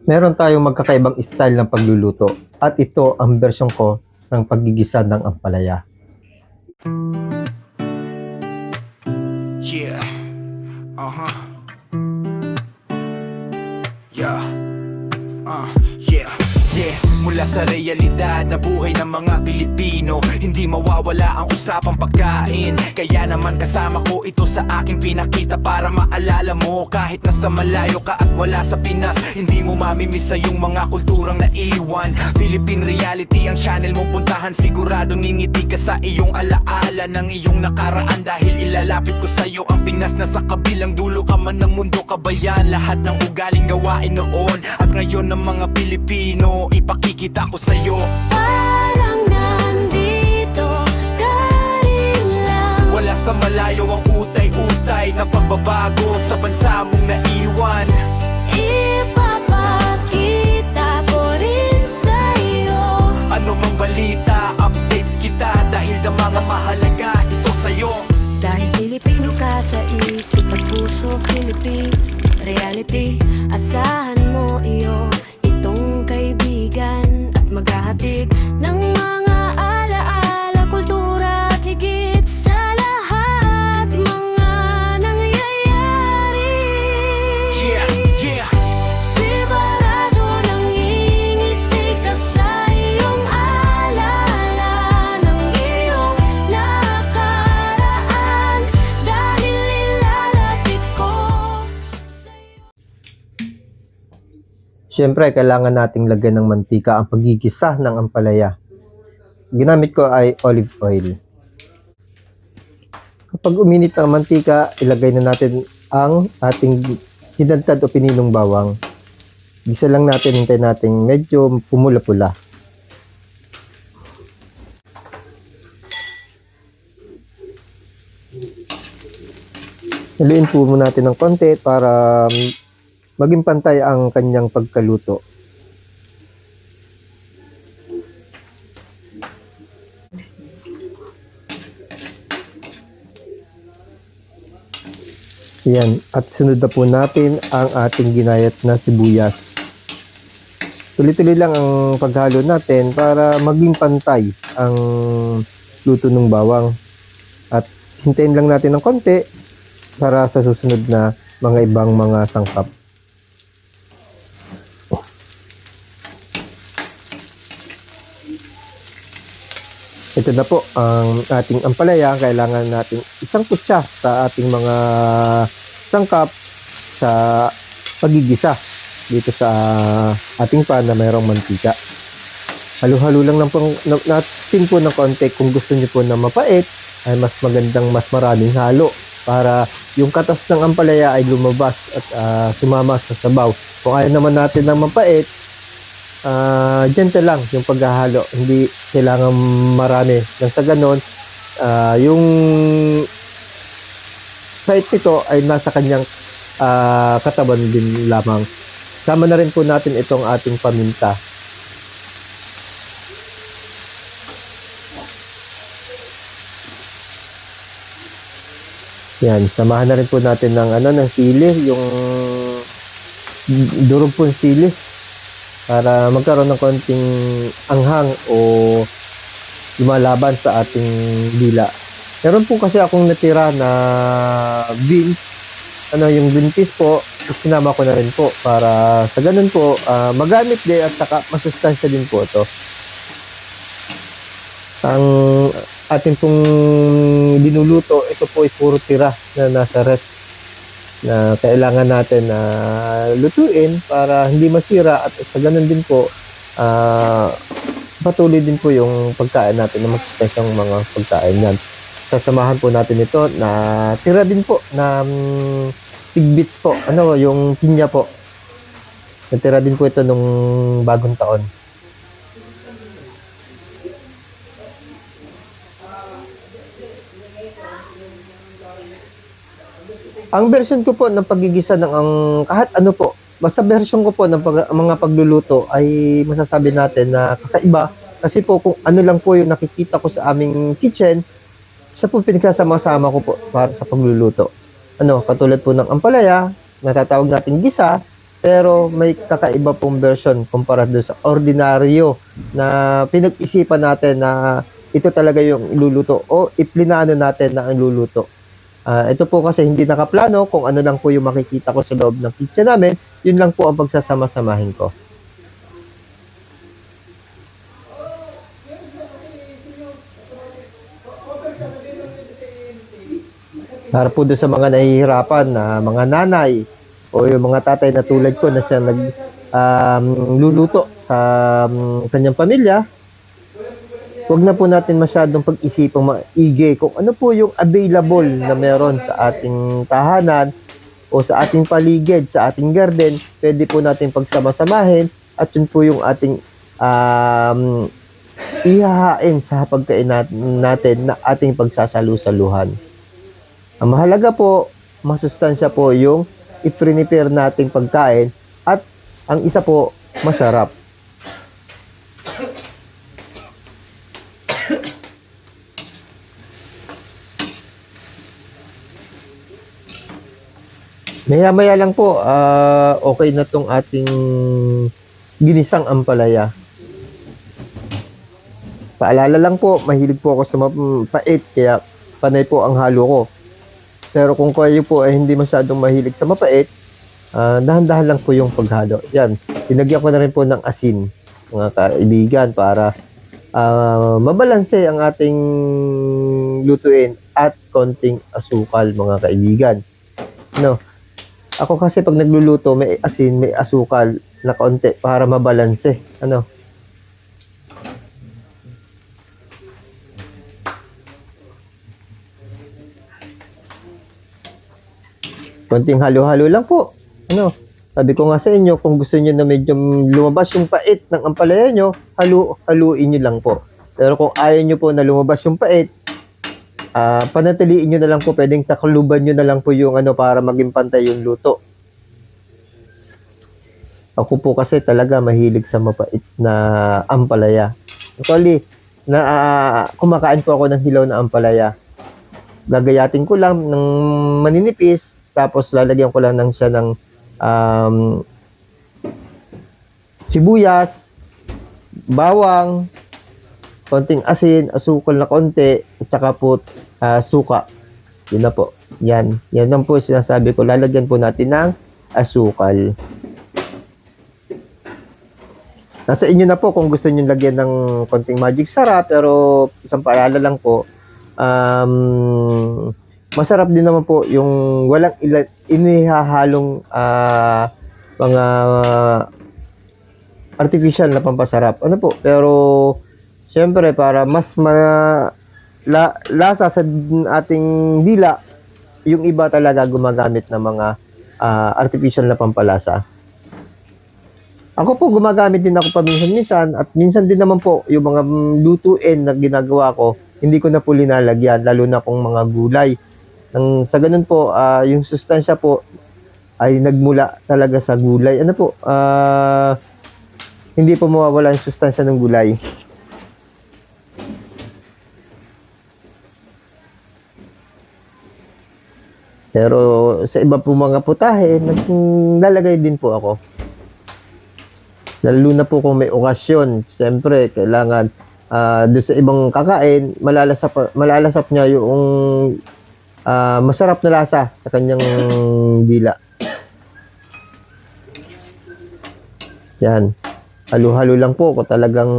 Meron tayong magkakaibang style ng pagluluto at ito ang version ko ng paggigisa ng ampalaya. Yeah. Uh-huh. Yeah. Yeah. Yeah. Mula sa realidad na buhay ng mga Pilipino, hindi mawawala ang usapang pagkain. Kaya naman kasama ko ito sa aking pinakita para maalala mo kahit nasa malayo ka at wala sa Pinas, hindi mo mamimisa yung mga kulturang naiwan. Philippine Reality ang channel mong puntahan, sigurado ningiti ka sa iyong alaala ng iyong nakaraan. Dahil ilalapit ko sa'yo ang Pinas na sa kabilang dulo ka man ng mundo, kabayan. Lahat ng ugaling gawain noon at ngayon ng mga Pilipino, ipakikita ko sa'yo. Parang nandito ka rin lang. Wala sa malayo ang utay-utay na pagbabago sa bansa mong naiwan. Ipapakita ko rin sa'yo. Ano mang balita, update kita dahil na mga mahalaga ito sa'yo. Dahil Pilipino ka sa isip at puso, Philippine Reality, asahan mo iyo, itong kaibigan at maghahatid ng mga alaala, kultura at higit sa lahat mga nangyayari. Yeah, yeah. Sigurado nangingiti ka sa iyong alala ng iyong nakaraan, dahil ilalapit ko sa'yo. Siyempre, kailangan nating lagyan ng mantika ang paggigisa ng ampalaya. Ginamit ko ay olive oil. Kapag uminit ang mantika, ilagay na natin ang ating hinantad o pininong bawang. Gisa lang natin, hintay natin medyo pumula-pula. Haluin po muna natin ng konti para maging pantay ang kanyang pagkaluto. Yan. At sunod na po natin ang ating ginayat na sibuyas. Tuloy-tuloy lang ang paghalo natin para maging pantay ang luto ng bawang. At hintayin lang natin ng konti para sa susunod na mga ibang mga sangkap. Ito na po ang ating ampalaya. Kailangan natin isang kutsa sa ating mga sangkap sa pagigisa dito sa ating pan na mayroong mantika. Halo-halo lang natin po ng konti. Kung gusto niyo po na mapait, ay mas magandang mas maraming halo para yung katas ng ampalaya ay lumabas at sumama sa sabaw. Kung ayaw naman natin ng mapait, gentle lang yung paghahalo, hindi kailangan marami. Nang sa ganon, yung site nito ay nasa kanyang katawan din lamang. Sama na rin po natin itong ating paminta. Yan, samahan na rin po natin ng ng sili, yung durog po sili, para magkaroon ng konting anghang o lumalaban sa ating dila. Meron po kasi akong natira na beans, yung green peas po, sinama ko na rin po para sa ganun po magamit din at saka masustansya din po ito. Ang ating pong dinuluto, ito po ay puro tira na nasa ref na kailangan natin na lutuin para hindi masira at sa ganun din po patuloy din po yung pagkain natin na masustansyang mga pagkain yan. Sasamahan po natin ito na tira din po na tidbits po, yung pinya po. Natira din po ito nung bagong taon. Ang version ko po ng paggigisa ng kahit ano po, basta version ko po ng mga pagluluto ay masasabi natin na kakaiba. Kasi po kung ano lang po yung nakikita ko sa aming kitchen, siya po pinagsasama-sama ko po para sa pagluluto. Katulad po ng ampalaya, natatawag natin gisa, pero may kakaiba pong version kumpara doon sa ordinaryo na pinag-isipan natin na ito talaga yung iluluto o iplinano natin na ang luluto. Ito po kasi hindi nakaplano, kung ano lang po yung makikita ko sa loob ng kitchen namin, yun lang po ang pagsasama-samahin ko. Para po doon sa mga nahihirapan na mga nanay o yung mga tatay na tulad ko na siya luluto sa kanyang pamilya, huwag na po natin masyadong pag-isipang maigi kung ano po yung available na meron sa ating tahanan o sa ating paligid, sa ating garden. Pwede po natin pagsama-samahin at yun po yung ating ihahain sa pagkain natin na ating pagsasalu-saluhan. Ang mahalaga po, masustansya po yung i-prepare nating pagkain at ang isa po, masarap. Maya-maya lang po, okay na tong ating ginisang ampalaya. Paalala lang po, mahilig po ako sa mapait, kaya panay po ang halo ko. Pero kung kayo po ay hindi masyadong mahilig sa mapait, dahan-dahan lang po yung paghalo. Yan, pinagyan ko na rin po ng asin, mga kaibigan, para mabalanse ang ating lutuin at konting asukal, mga kaibigan. No, ako kasi pag nagluluto, may asin, may asukal na konti para mabalanse. Ano? Konting halo-halo lang po. Ano? Sabi ko nga sa inyo, kung gusto niyo na medyo lumabas yung pait ng ampalaya nyo, haluin nyo lang po. Pero kung ayaw nyo po na lumabas yung pait, panatiliin nyo na lang po, pwedeng takluban nyo na lang po yung para maging pantay yung luto. Ako po kasi talaga mahilig sa mapait na ampalaya. Actually, kumakain po ako ng hilaw na ampalaya. Gagayatin ko lang ng maninipis, tapos lalagyan ko lang siya ng sibuyas, bawang, konting asin, asukal na konti, at saka po suka. Yun na po. Yan lang po sinasabi ko. Lalagyan po natin ng asukal. Nasa inyo na po kung gusto niyo lagyan ng konting magic sarap, pero isang paalala lang po, masarap din naman po yung walang inihahalong mga artificial na pampasarap. Ano po? Pero syempre para mas lasa sa ating dila, yung iba talaga gumagamit ng mga artificial na pampalasa. Ako po gumagamit din ako paminsan-minsan, at minsan din naman po yung mga lutuin na ginagawa ko, hindi ko na po linalagyan, lalo na kung mga gulay. Sa ganun po, yung sustansya po ay nagmula talaga sa gulay. Ano po, hindi po mawawala yung sustansya ng gulay. Pero sa iba po mga putahe, naglalagay din po ako. Lalo na po kung may okasyon, siyempre kailangan doon sa ibang kakain, malalasap niya yung masarap na lasa sa kanyang dila. Yan. Halo-halo lang po kung talagang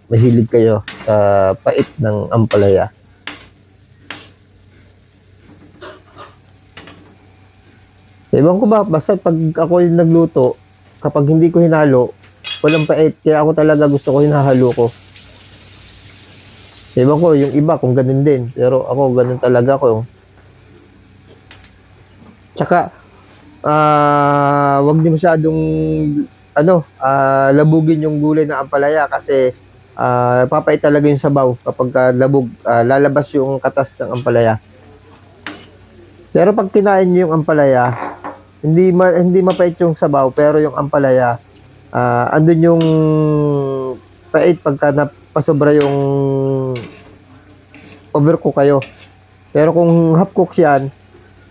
mahilig kayo sa pait ng ampalaya. Ewan ko ba, basta pag ako yung nagluto, kapag hindi ko hinalo, walang pait. Kaya ako talaga gusto ko hinahalo ko. Ewan ko, yung iba kung ganun din. Pero ako, ganun talaga ko. Tsaka, wag niyo masyadong, labugin yung gulay na ampalaya kasi papait talaga yung sabaw kapag labog. Lalabas yung katas ng ampalaya. Pero pag kinain niyo yung ampalaya, hindi mapait yung sabaw, pero yung ampalaya, andun yung pait pagka napasobra yung overcook kayo. Pero kung half cook yan,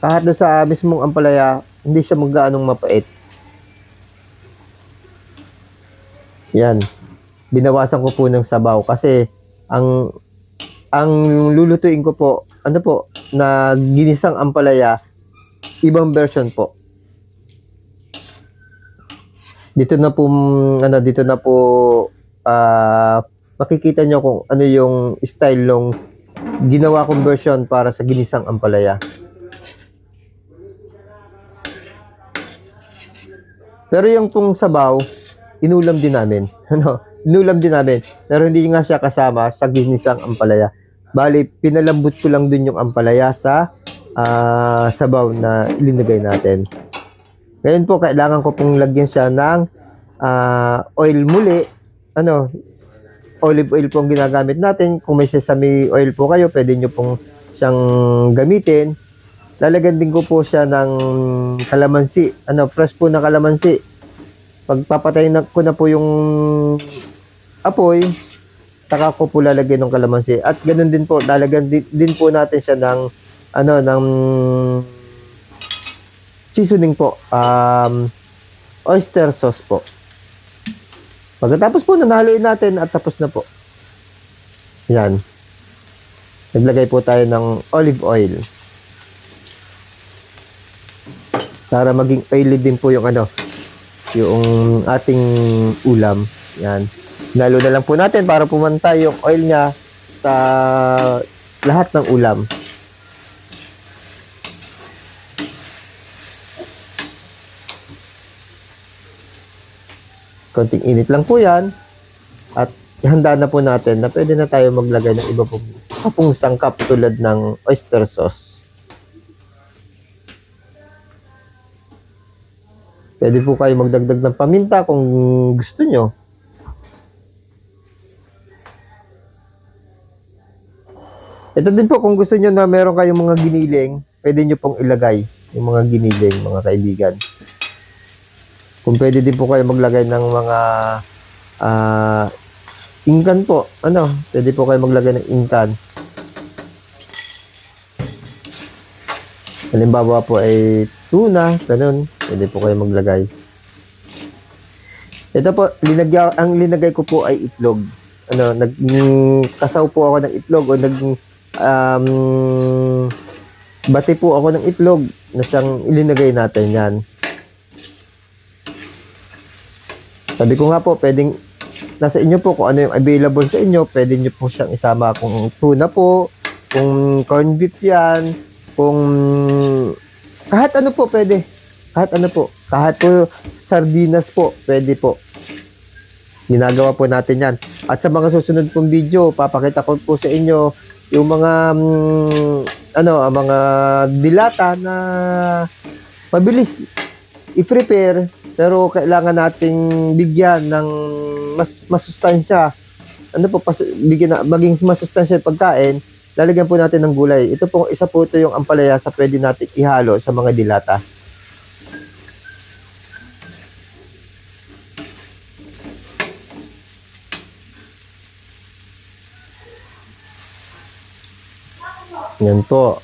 kahit sa mismong ampalaya, hindi siya maggaanong mapait. Yan. Binawasan ko po ng sabaw kasi ang lulutuin ko po, ano po, na ginisang ampalaya, ibang version po. Dito na po makikita nyo kung ano yung style ng ginawa kong version para sa ginisang ampalaya. Pero yung pong sabaw, inulam din namin. Inulam din namin. Pero hindi nga siya kasama sa ginisang ampalaya. Bali, pinalambot ko lang dun yung ampalaya sa sabaw na linagay natin. Ngayon po, kailangan ko pong lagyan siya ng oil muli. Olive oil po ang ginagamit natin. Kung may sesame oil po kayo, pwede nyo pong siyang gamitin. Lalagyan din ko po siya ng kalamansi. Fresh po na kalamansi. Pagpapatay ko na po yung apoy, saka ko po lalagyan ng kalamansi. At ganun din po, lalagyan din po natin siya ng ng seasoning po. Oyster sauce po. Pagkatapos po, nanahaluin natin at tapos na po. Yan. Naglagay po tayo ng olive oil. Para maging oily din po yung yung ating ulam. Yan. Nalo na lang po natin para pumantay yung oil niya sa lahat ng ulam. Konting init lang po yan. At handa na po natin na pwede na tayo maglagay ng iba pong sangkap tulad ng oyster sauce. Pwede po kayo magdagdag ng paminta kung gusto nyo. Ito din po, kung gusto nyo na meron kayong mga giniling, pwede nyo pong ilagay yung mga giniling, mga kaibigan. Kung pwede din po kayo maglagay ng mga ingkan po. Pwede po kayo maglagay ng ingkan. Halimbawa po ay tuna, ganun. Pwede po kayo maglagay. Ito po, ang linagay ko po ay itlog. Nagkasaw po ako ng itlog o bati po ako ng itlog na siyang ilinagay natin yan. Sabi ko nga po, pwedeng nasa inyo po kung ano yung available sa inyo. Pwede nyo po siyang isama kung tuna po, kung corned beef yan, kung kahit ano po pwede. Kahit ano po. Kahit po sardinas po, pwede po. Ginagawa po natin yan. At sa mga susunod pong video, papakita ko po sa inyo yung mga mga dilata na mabilis i-prepare, pero kailangan nating bigyan ng mas masustansya. Maging masustansya yung pagkain, lalagyan po natin ng gulay. Ito po, isa po ito yung ampalaya sa pwede natin ihalo sa mga dilata. Yan po.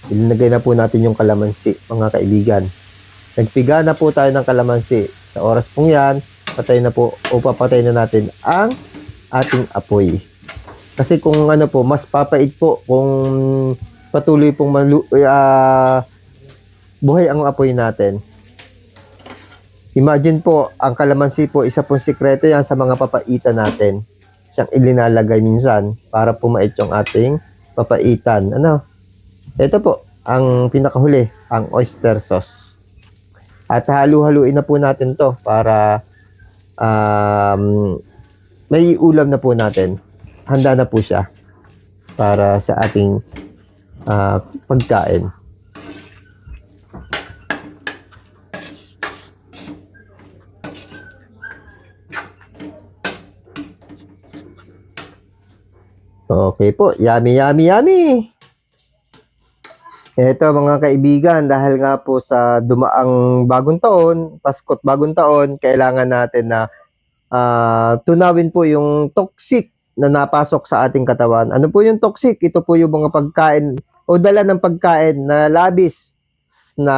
Ilinagay na po natin yung kalamansi, mga kaibigan. Nagpiga na po tayo ng kalamansi. Sa oras pong yan, papatay na natin ang ating apoy. Kasi kung mas papait po kung patuloy pong buhay ang apoy natin. Imagine po, ang kalamansi po, isa pong sikreto yan sa mga papaitan natin. Siyang ilinalagay minsan para pumait yung ating papaitan. Ito po, ang pinakahuli, ang oyster sauce. At halu-haluin na po natin to para may ulam na po natin. Handa na po siya para sa ating pagkain. Okay po, yummy, yummy, yummy! Ito mga kaibigan, dahil nga po sa dumaang bagong taon, Pasko't bagong taon, kailangan natin na tunawin po yung toxic na napasok sa ating katawan. Ano po yung toxic? Ito po yung mga pagkain o dala ng pagkain na labis na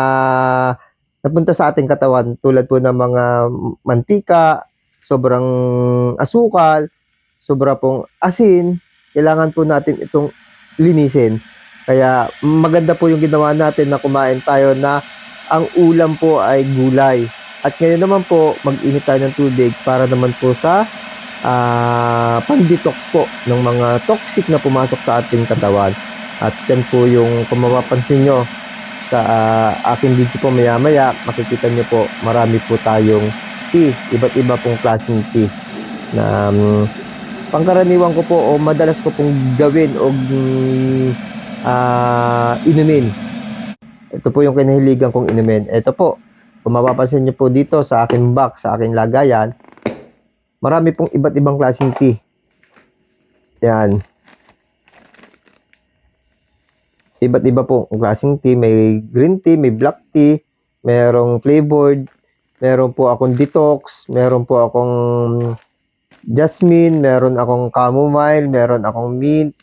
napunta sa ating katawan tulad po ng mga mantika, sobrang asukal, sobra pong asin, kailangan po natin itong linisin. Kaya maganda po yung ginawa natin na kumain tayo na ang ulam po ay gulay. At ngayon naman po, mag-init tayo ng tubig para naman po sa pang-detox po ng mga toxic na pumasok sa ating katawan. At yan po yung kung mapapansin nyo sa aking video po maya-maya, makikita nyo po marami po tayong tea, iba't iba pong klaseng tea na pangkaraniwan ko po o madalas ko pong gawin o inumin. Ito po yung kinahiligan kong inumin. Ito po, kung mapapansin nyo po dito sa aking box, sa aking lagayan, marami pong iba't ibang klaseng tea. Yan. Iba't iba po ang klaseng tea. May green tea, may black tea, merong flavored, meron po akong detox, meron po akong jasmine, meron akong chamomile, meron akong mint.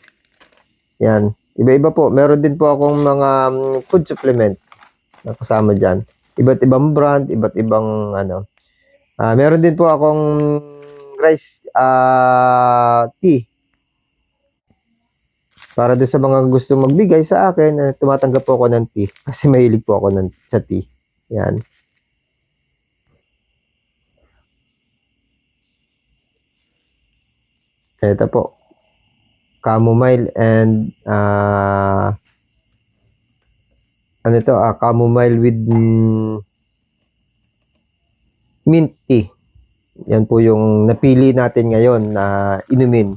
Yan. Iba-iba po. Meron din po akong mga food supplement na kasama dyan. Iba't ibang brand, iba't ibang ano. Meron din po akong rice tea. Para doon sa mga gusto magbigay sa akin, tumatanggap po ako ng tea. Kasi mahilig po ako sa tea. Yan. Ito po. Chamomile and chamomile with mint tea. Yan po yung napili natin ngayon na inumin.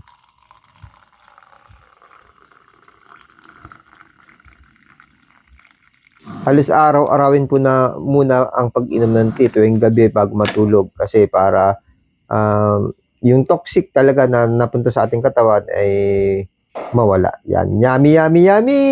Halos araw-arawin po na muna ang pag-inom ng tea tuwing gabi bago matulog kasi para yung toxic talaga na napunta sa ating katawan ay mawala. Yan. Yummy, yummy, yummy!